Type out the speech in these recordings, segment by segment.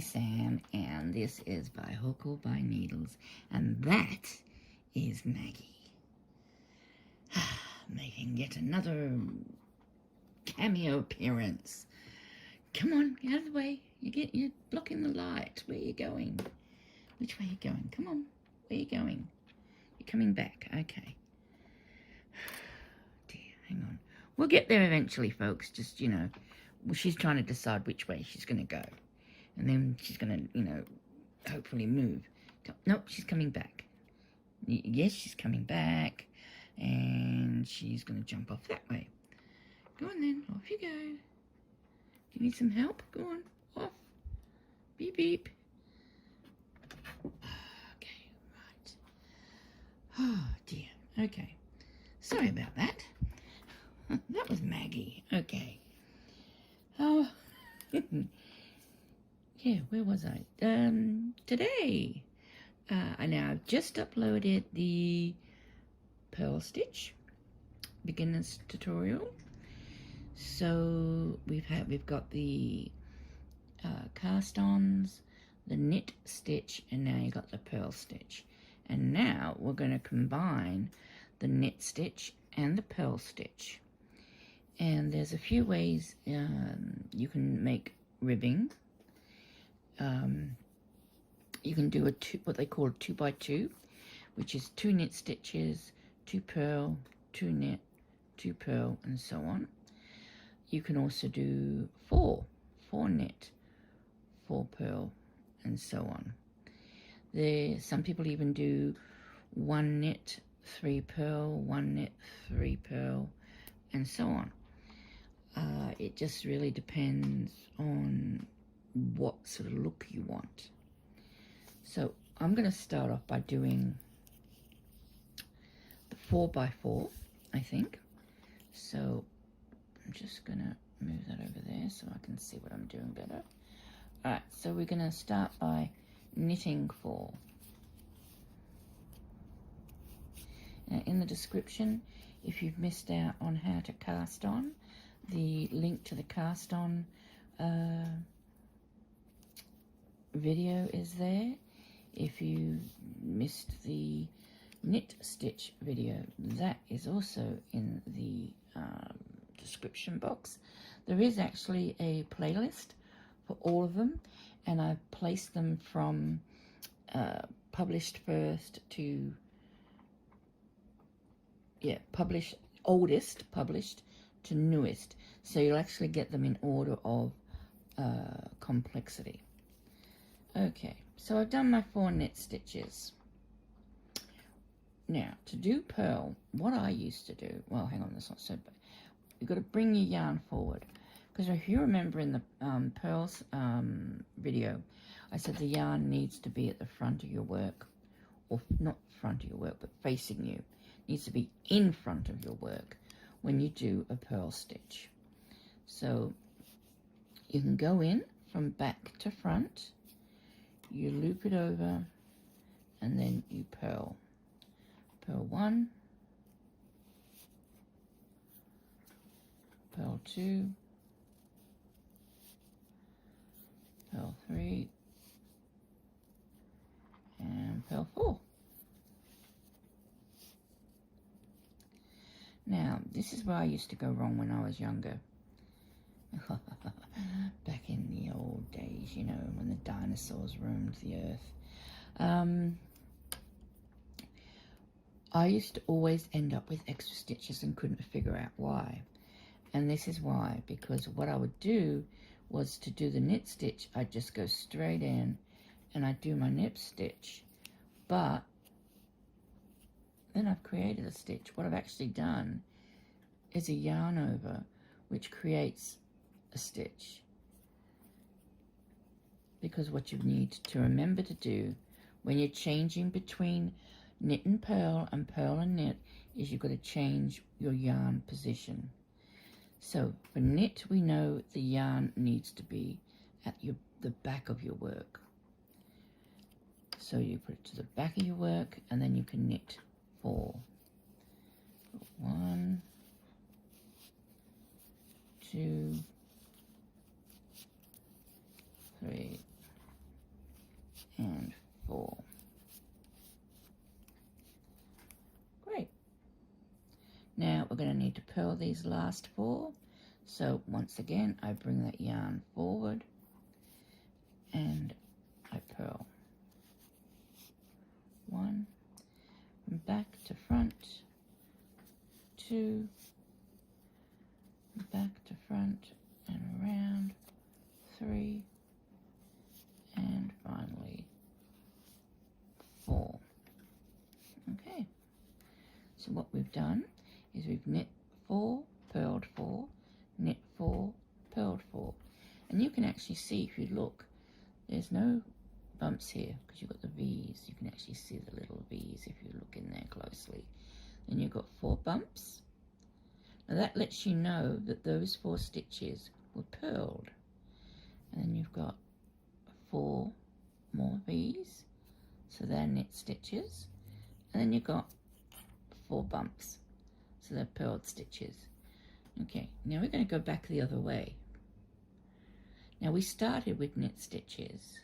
Sam, and this is By Hook or By Needles, and that is Maggie. Making yet another cameo appearance. Come on, out of the way. You're blocking the light. Where are you going? Which way are you going? Come on. Where are you going? You're coming back. Okay. Dear, hang on. We'll get there eventually, folks. Just, she's trying to decide which way she's going to go. And then she's going to, hopefully move. Nope, she's coming back. Yes, she's coming back. And she's going to jump off that way. Go on then. Off you go. Do you need some help? Go on. Off. Beep, beep. Okay, right. Oh, dear. Okay. Sorry about that. That was Maggie. Okay. Oh. Yeah, where was I? Today. I've just uploaded the purl stitch beginner's tutorial. So we've got the cast-ons, the knit stitch, and now you've got the purl stitch. And now we're going to combine the knit stitch and the purl stitch. And there's a few ways you can make ribbing. You can do what they call a 2x2, which is 2 knit stitches, 2 purl, 2 knit, 2 purl, and so on. You can also do 4 knit, 4 purl, and so on. Some people even do 1 knit, 3 purl, 1 knit, 3 purl, and so on. It just really depends on what sort of look you want. So I'm going to start off by doing the 4x4, I think. So I'm just going to move that over there so I can see what I'm doing better. Alright, so we're going to start by knitting 4. Now in the description, if you've missed out on how to cast on, the link to the cast on video is there. If you missed the knit stitch video, that is also in the description box. There is actually a playlist for all of them, and I've placed them from published first to oldest published to newest, so you'll actually get them in order of complexity. Okay, so I've done my 4 knit stitches. Now, to do purl, what I used to do, well, hang on, that's not so bad. You've got to bring your yarn forward, because if you remember in the purls video, I said the yarn needs to be at the front of your work, or not front of your work, but facing you. It needs to be in front of your work when you do a purl stitch. So you can go in from back to front, you loop it over, and then you purl. Purl 1, purl 2, purl 3, and purl 4. Now, this is where I used to go wrong when I was younger. Back in the old days, when the dinosaurs roamed the earth. I used to always end up with extra stitches and couldn't figure out why. And this is why, because what I would do was to do the knit stitch, I'd just go straight in and I'd do my knit stitch. But then I've created a stitch. What I've actually done is a yarn over, which creates a stitch. Because what you need to remember to do when you're changing between knit and purl and knit is you've got to change your yarn position. So for knit, we know the yarn needs to be at the back of your work. So you put it to the back of your work, and then you can knit 4. 1, 2, 3, we're going to need to purl these last 4. So once again, I bring that yarn forward and I purl. 1, back to front, 2, back to front and around, 3, and finally 4. Okay, so what we've done is we've knit 4, purled 4, knit 4, purled 4, and you can actually see, if you look, there's no bumps here because you've got the V's. You can actually see the little V's if you look in there closely. Then you've got 4 bumps. Now that lets you know that those 4 stitches were purled. And then you've got 4 more V's, so they're knit stitches. And then you've got 4 bumps, so they're purled stitches. Okay, now we're going to go back the other way. Now we started with knit stitches.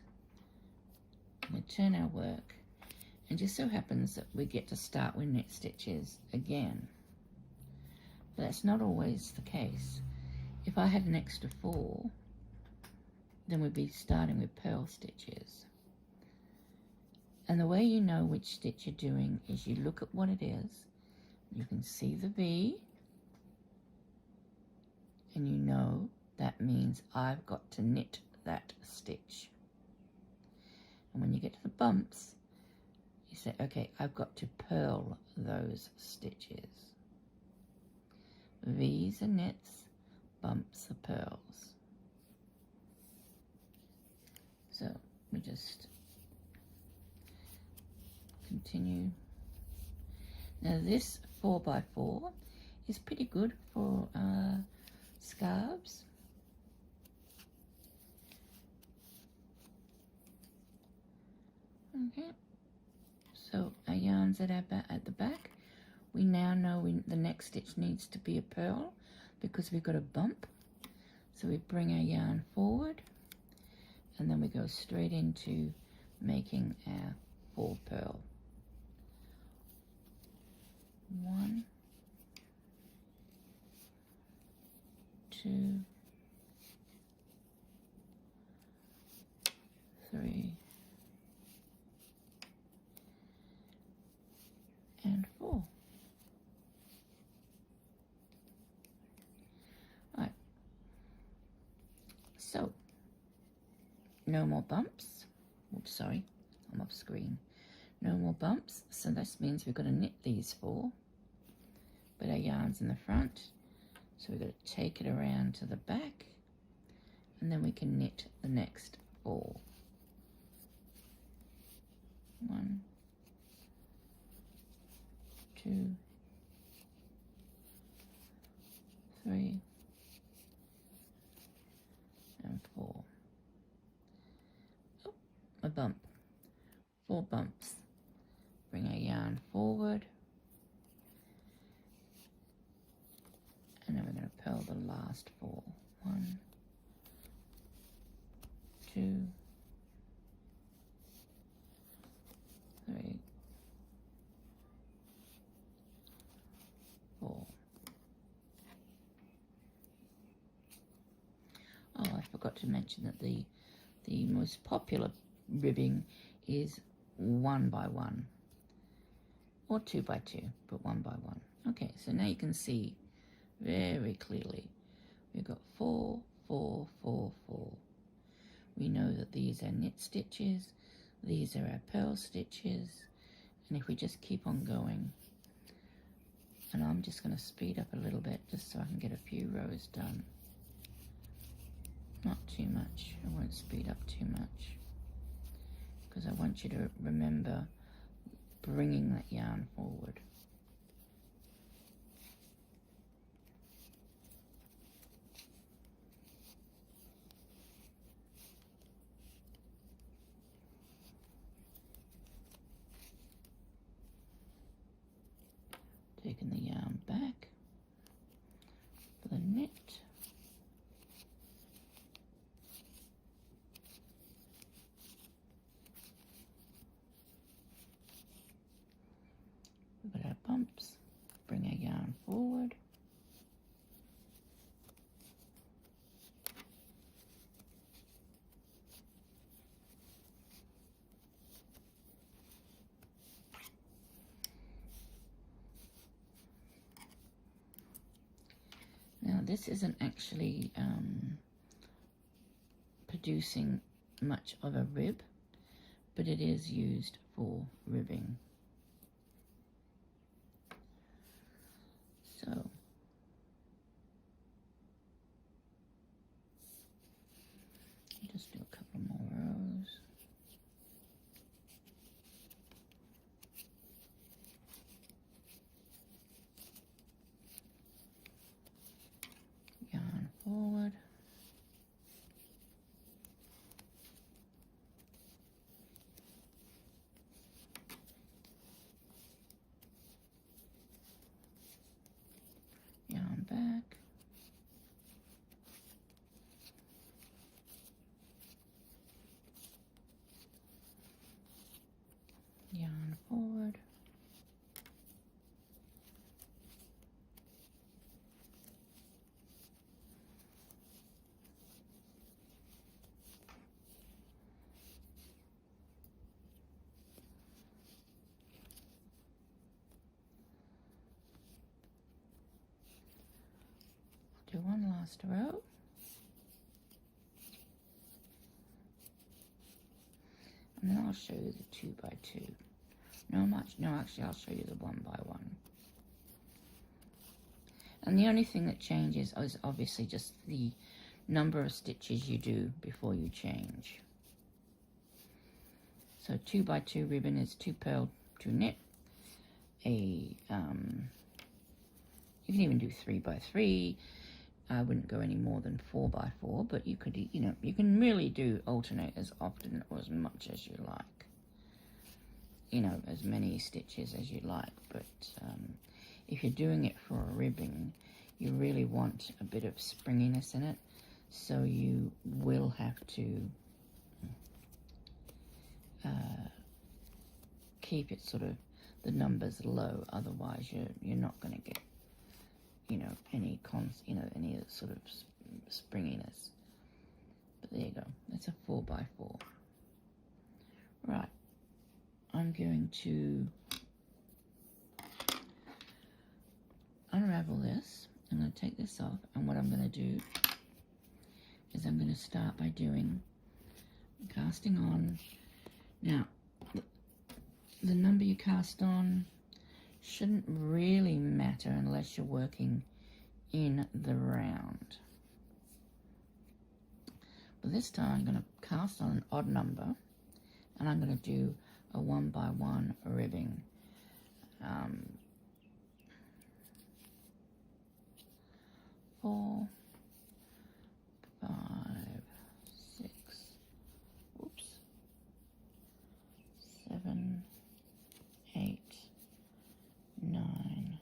I'm going to turn our work, and just so happens that we get to start with knit stitches again. But that's not always the case. If I had an extra 4, then we'd be starting with purl stitches. And the way you know which stitch you're doing is you look at what it is, you can see the V, and you know that means I've got to knit that stitch. And when you get to the bumps, you say, okay, I've got to purl those stitches. V's are knits, bumps are purls. So we just continue. Now this 4x4 is pretty good for scarves. Okay, so our yarn's at the back. We now know the next stitch needs to be a purl because we've got a bump. So we bring our yarn forward and then we go straight into making our 4 purl. 1, 2, 3, and 4. Right. So, no more bumps. Oops, sorry, I'm off screen. No more bumps, so this means we've got to knit these 4, but our yarn's in the front, so we've got to take it around to the back, and then we can knit the next 4. 1, 2, 3, and 4. Oh, a bump. 4 bumps. Bring our yarn forward, and then we're going to purl the last 4. 1, 2, 3, 4. Oh, I forgot to mention that the most popular ribbing is 1x1 or 2x2, but 1x1. Okay, so now you can see very clearly we've got 4, 4, 4, 4. We know that these are knit stitches, these are our purl stitches, and if we just keep on going, and I'm just going to speed up a little bit just so I can get a few rows done. Not too much, I won't speed up too much, because I want you to remember bringing that yarn forward. Taking the yarn back for the knit. We've got our bumps, bring our yarn forward, Now this isn't actually producing much of a rib, but it is used for ribbing. So just do a couple more rows. Yarn forward. Yarn back. Yarn forward. Do one last row. And then I'll show you the 2 by 2. No, actually I'll show you the 1 by 1. And the only thing that changes is obviously just the number of stitches you do before you change. So 2 by 2 ribbon is 2 purl, 2 knit. You can even do 3 by 3. I wouldn't go any more than 4 by 4, but you could, you can really do alternate as often or as much as you like. As many stitches as you like, but if you're doing it for a ribbing, you really want a bit of springiness in it, so you will have to keep it sort of the numbers low, otherwise you're not going to get any any sort of springiness. But there you go, that's a 4 by 4. Right, I'm going to unravel this. I'm going to take this off, and what I'm going to do is I'm going to start by doing casting on. Now the number you cast on shouldn't really matter unless you're working in the round. But this time I'm going to cast on an odd number, and I'm going to do a 1 by 1 ribbing. 4, 5, 6, oops, 7, 8, 9,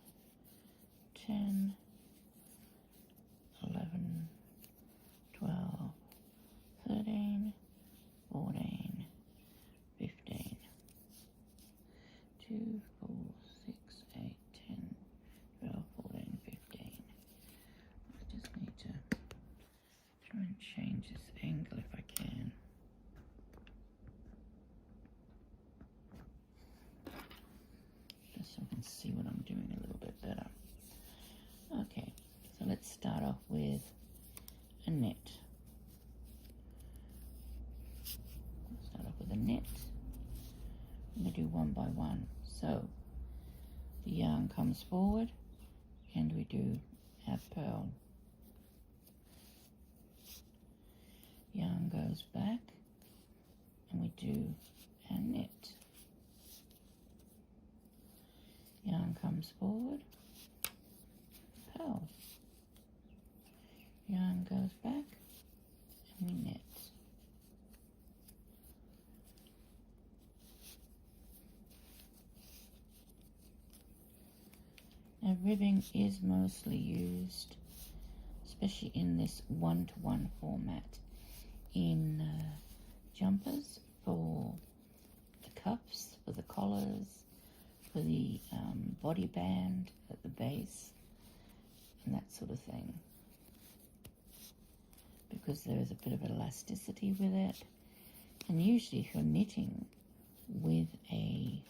10, 11, 12, 13, 14, 15, 2, 4, 6, 8, 10, 12, 14, 15. I just need to try and change this angle if I can. Just so I can see what I'm doing a little bit better. Okay, so let's start off with a knit. Start off with a knit. I'm going to do 1 by 1. So the yarn comes forward and we do our purl. Yarn goes back and we do our knit. Yarn comes forward, purl. Yarn goes back and we knit. Now ribbing is mostly used, especially in this 1-to-1 format, in jumpers, for the cuffs, for the collars, for the body band at the base, and that sort of thing, because there is a bit of elasticity with it. And usually if you're knitting with a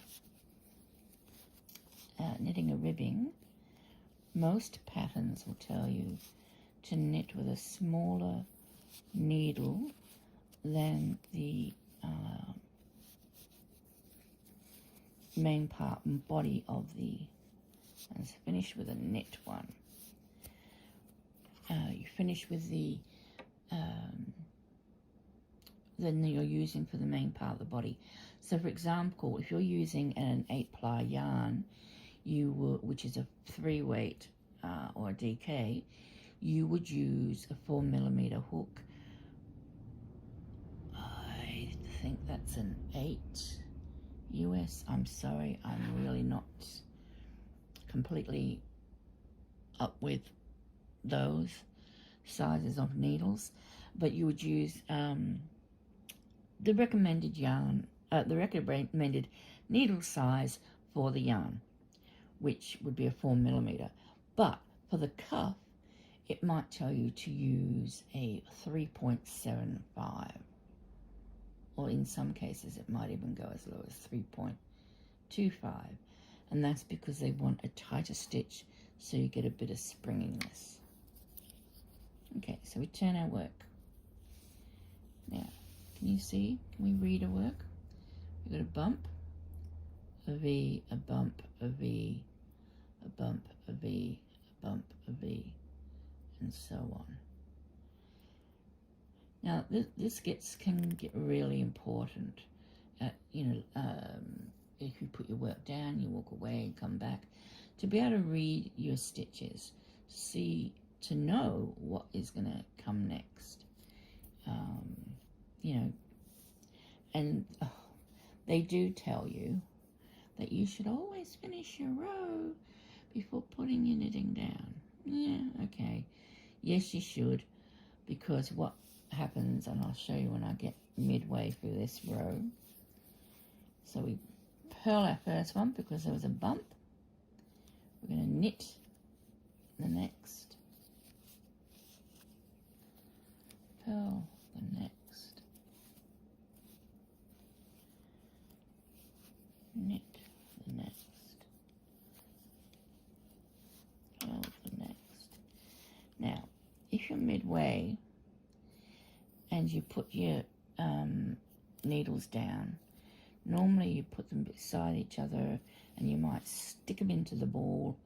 ribbing, most patterns will tell you to knit with a smaller needle than the main part and body of the, and it's finished with a knit one. You finish with the then you're using for the main part of the body. So for example, if you're using an 8-ply yarn, you will, which is a 3-weight or a DK, you would use a 4mm hook. I think that's an 8 US. I'm sorry, I'm really not completely up with those sizes of needles, but you would use the recommended yarn, the recommended needle size for the yarn, which would be a 4mm. But for the cuff, it might tell you to use a 3.75, or in some cases it might even go as low as 3.25, and that's because they want a tighter stitch so you get a bit of springiness. Okay, so we turn our work. Now, can you see? Can we read our work? We've got a bump, a V, a bump, a V, a bump, a V, a bump, a V, and so on. Now, this can get really important. You know, if you put your work down, you walk away and come back, to be able to read your stitches, to know what is going to come next. You know, and they do tell you that you should always finish your row before putting your knitting down. Yeah, okay. Yes, you should, because what happens, and I'll show you when I get midway through this row. So we purl our first one because there was a bump. We're going to knit the next, purl the next, knit the next, purl the next. Now, if you're midway and you put your needles down, normally you put them beside each other and you might stick them into the ball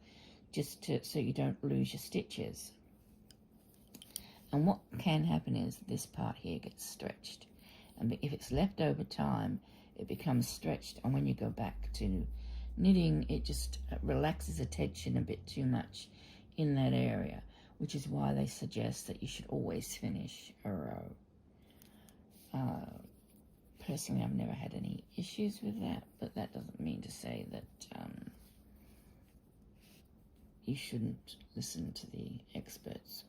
just so you don't lose your stitches. And what can happen is this part here gets stretched, and if it's left over time, it becomes stretched, and when you go back to knitting, it just relaxes the tension a bit too much in that area, which is why they suggest that you should always finish a row. Personally, I've never had any issues with that, but that doesn't mean to say that you shouldn't listen to the experts.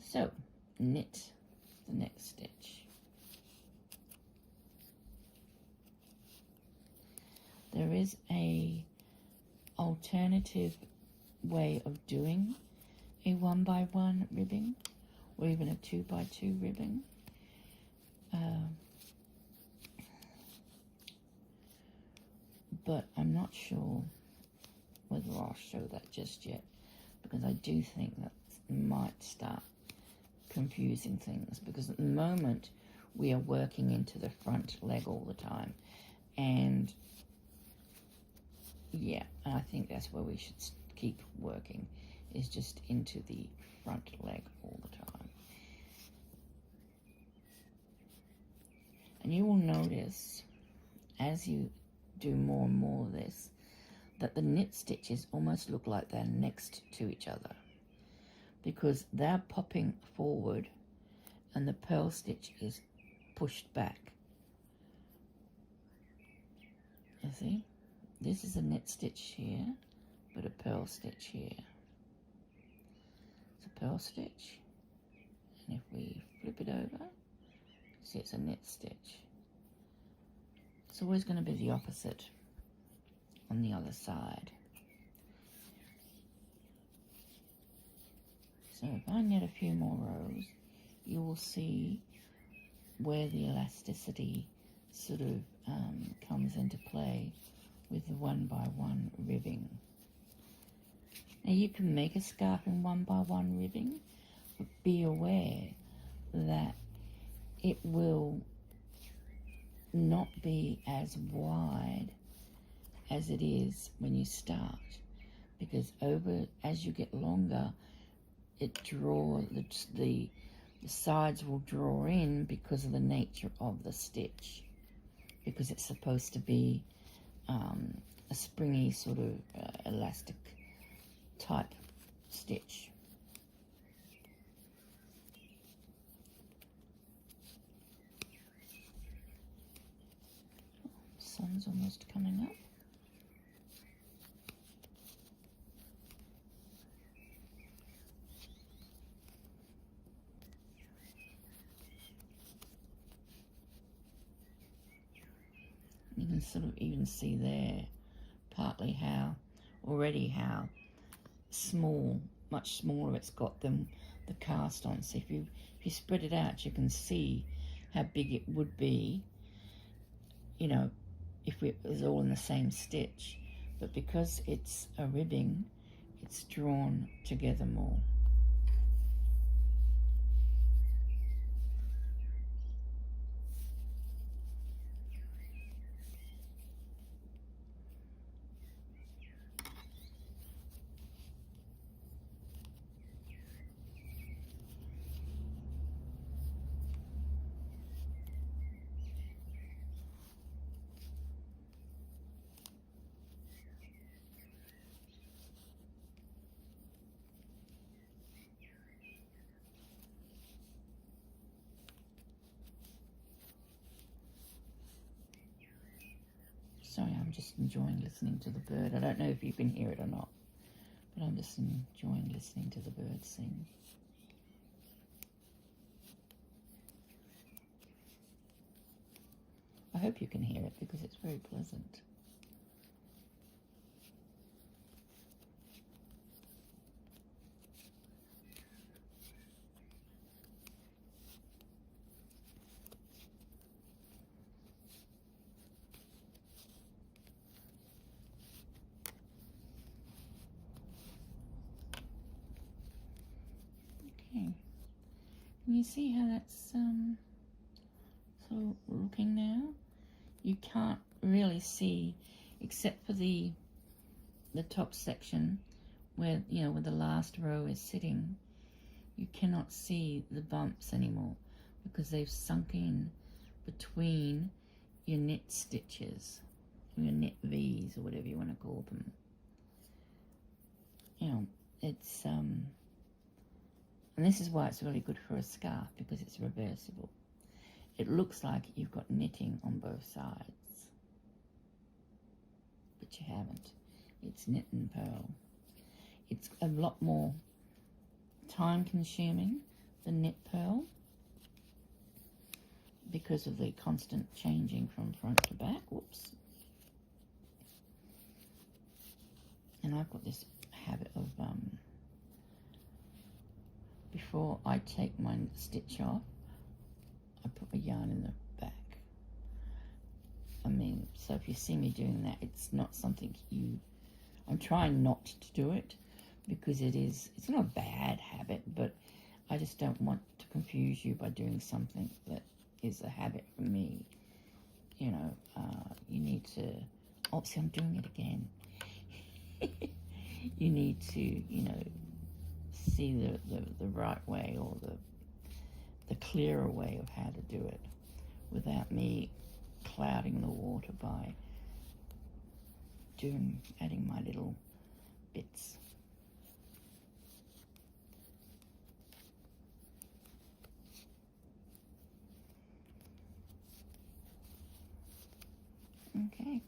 So, knit the next stitch. There is a alternative way of doing a 1x1 ribbing, or even a 2x2 ribbing. But I'm not sure whether I'll show that just yet, because I do think that might start confusing things, because at the moment we are working into the front leg all the time, and yeah, I think that's where we should keep working, is just into the front leg all the time. And you will notice as you do more and more of this that the knit stitches almost look like they're next to each other, because they're popping forward and the purl stitch is pushed back. You see, this is a knit stitch here, but a purl stitch here. It's a purl stitch, and if we flip it over, see it's a knit stitch. It's always going to be the opposite on the other side. So if I knit a few more rows, you will see where the elasticity sort of comes into play with the 1x1 ribbing. Now you can make a scarf in 1x1 ribbing, be aware that it will not be as wide as it is when you start, because as you get longer, the sides will draw in because of the nature of the stitch, because it's supposed to be a springy sort of elastic type stitch. Sun's almost coming up. You can sort of even see there partly how small, much smaller it's got than the cast on. So if you spread it out, you can see how big it would be, you know, if it was all in the same stitch. But because it's a ribbing, it's drawn together more. Sorry, I'm just enjoying listening to the bird. I don't know if you can hear it or not, but I'm just enjoying listening to the bird sing. I hope you can hear it because it's very pleasant. Okay, can you see how that's sort of looking now? You can't really see, except for the top section where, you know, where the last row is sitting. You cannot see the bumps anymore because they've sunk in between your knit stitches, your knit V's or whatever you want to call them. You know, it's and this is why it's really good for a scarf, because it's reversible. It looks like you've got knitting on both sides, but you haven't. It's knit and purl. It's a lot more time consuming than knit purl because of the constant changing from front to back. Whoops. And I've got this habit of before I take my stitch off, I put my yarn in the back. I mean, so if you see me doing that, it's not something I'm trying not to do it, because it's not a bad habit, but I just don't want to confuse you by doing something that is a habit for me. You know, you need to, oh, see, I'm doing it again. You need to, you know, see the right way, or the clearer way of how to do it without me clouding the water by adding my little bits. Okay,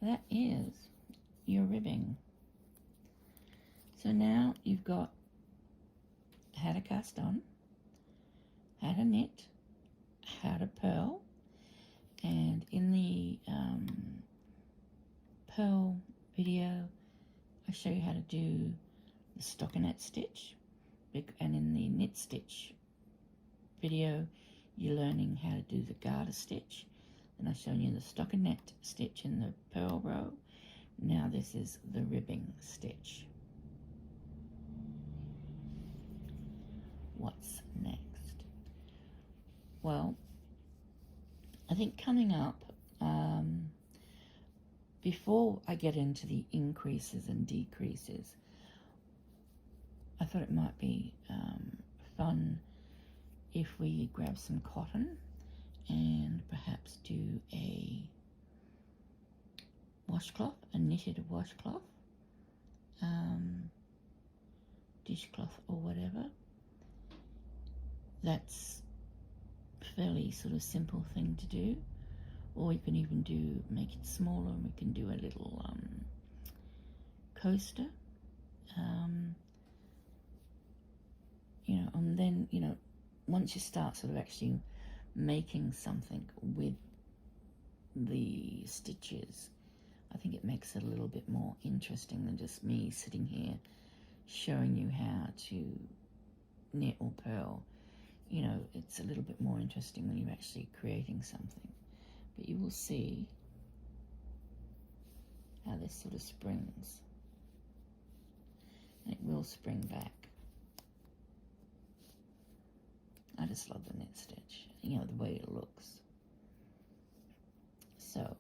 that is your ribbing. So now you've got how to cast on, how to knit, how to purl, and in the purl video I show you how to do the stockinette stitch, and in the knit stitch video you're learning how to do the garter stitch. Then I've shown you the stockinette stitch in the purl row. Now this is the ribbing stitch. well, I think coming up, before I get into the increases and decreases, I thought it might be fun if we grab some cotton and perhaps do a washcloth, a knitted washcloth, dishcloth or whatever. That's a fairly sort of simple thing to do. Or you can even make it smaller, and we can do a little coaster. You know, and then, you know, once you start sort of actually making something with the stitches, I think it makes it a little bit more interesting than just me sitting here showing you how to knit or purl. You know, it's a little bit more interesting when you're actually creating something. But you will see how this sort of springs. And it will spring back. I just love the knit stitch, you know, the way it looks. So,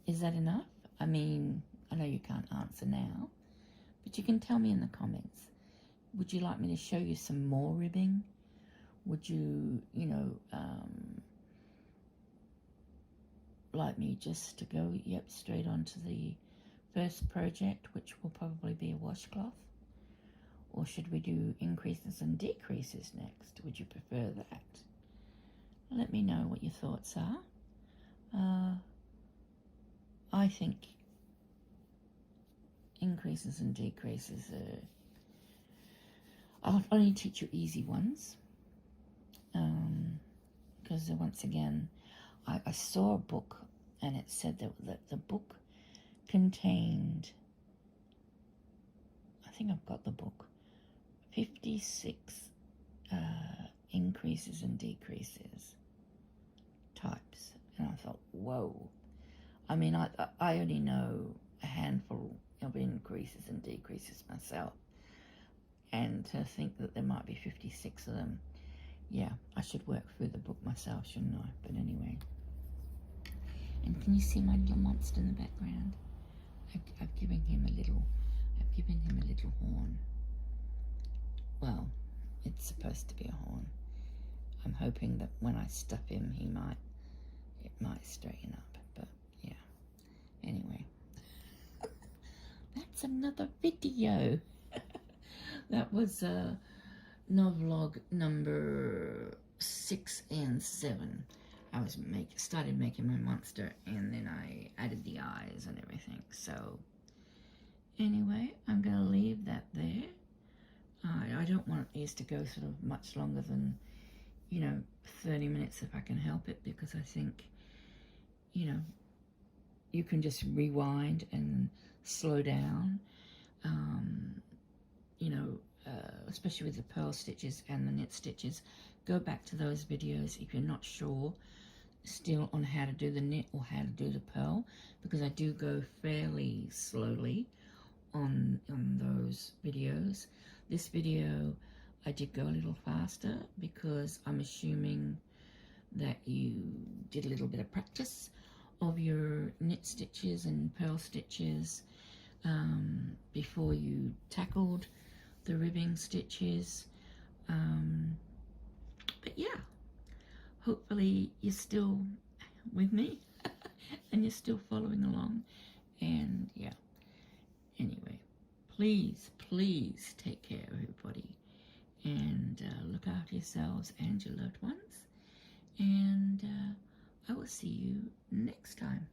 is that enough? I mean, I know you can't answer now, but you can tell me in the comments. Would you like me to show you some more ribbing? Would you, you know, like me just to go, yep, straight on to the first project, which will probably be a washcloth? Or should we do increases and decreases next? Would you prefer that? Let me know what your thoughts are. I think increases and decreases I'll only teach you easy ones. Because once again, I saw a book and it said that the book contained, I think I've got the book, 56 increases and decreases types. And I thought, whoa. I mean, I only know a handful of increases and decreases myself. And to think that there might be 56 of them, yeah, I should work through the book myself, shouldn't I? But anyway. And can you see my little monster in the background? I've given him a little horn. Well, it's supposed to be a horn. I'm hoping that when I stuff him, it might straighten up. But yeah. Anyway, that's another video. That was novlog number 6 and 7. I started making my monster, and then I added the eyes and everything. So anyway, I'm going to leave that there. I don't want these to go sort of much longer than, 30 minutes if I can help it, because I think, you can just rewind and slow down, especially with the purl stitches and the knit stitches. Go back to those videos if you're not sure still on how to do the knit or how to do the purl, because I do go fairly slowly on those videos. This video I did go a little faster because I'm assuming that you did a little bit of practice of your knit stitches and purl stitches before you tackled the ribbing stitches. But yeah, hopefully you're still with me and you're still following along. And yeah, anyway, please take care, everybody, and look after yourselves and your loved ones. And I will see you next time.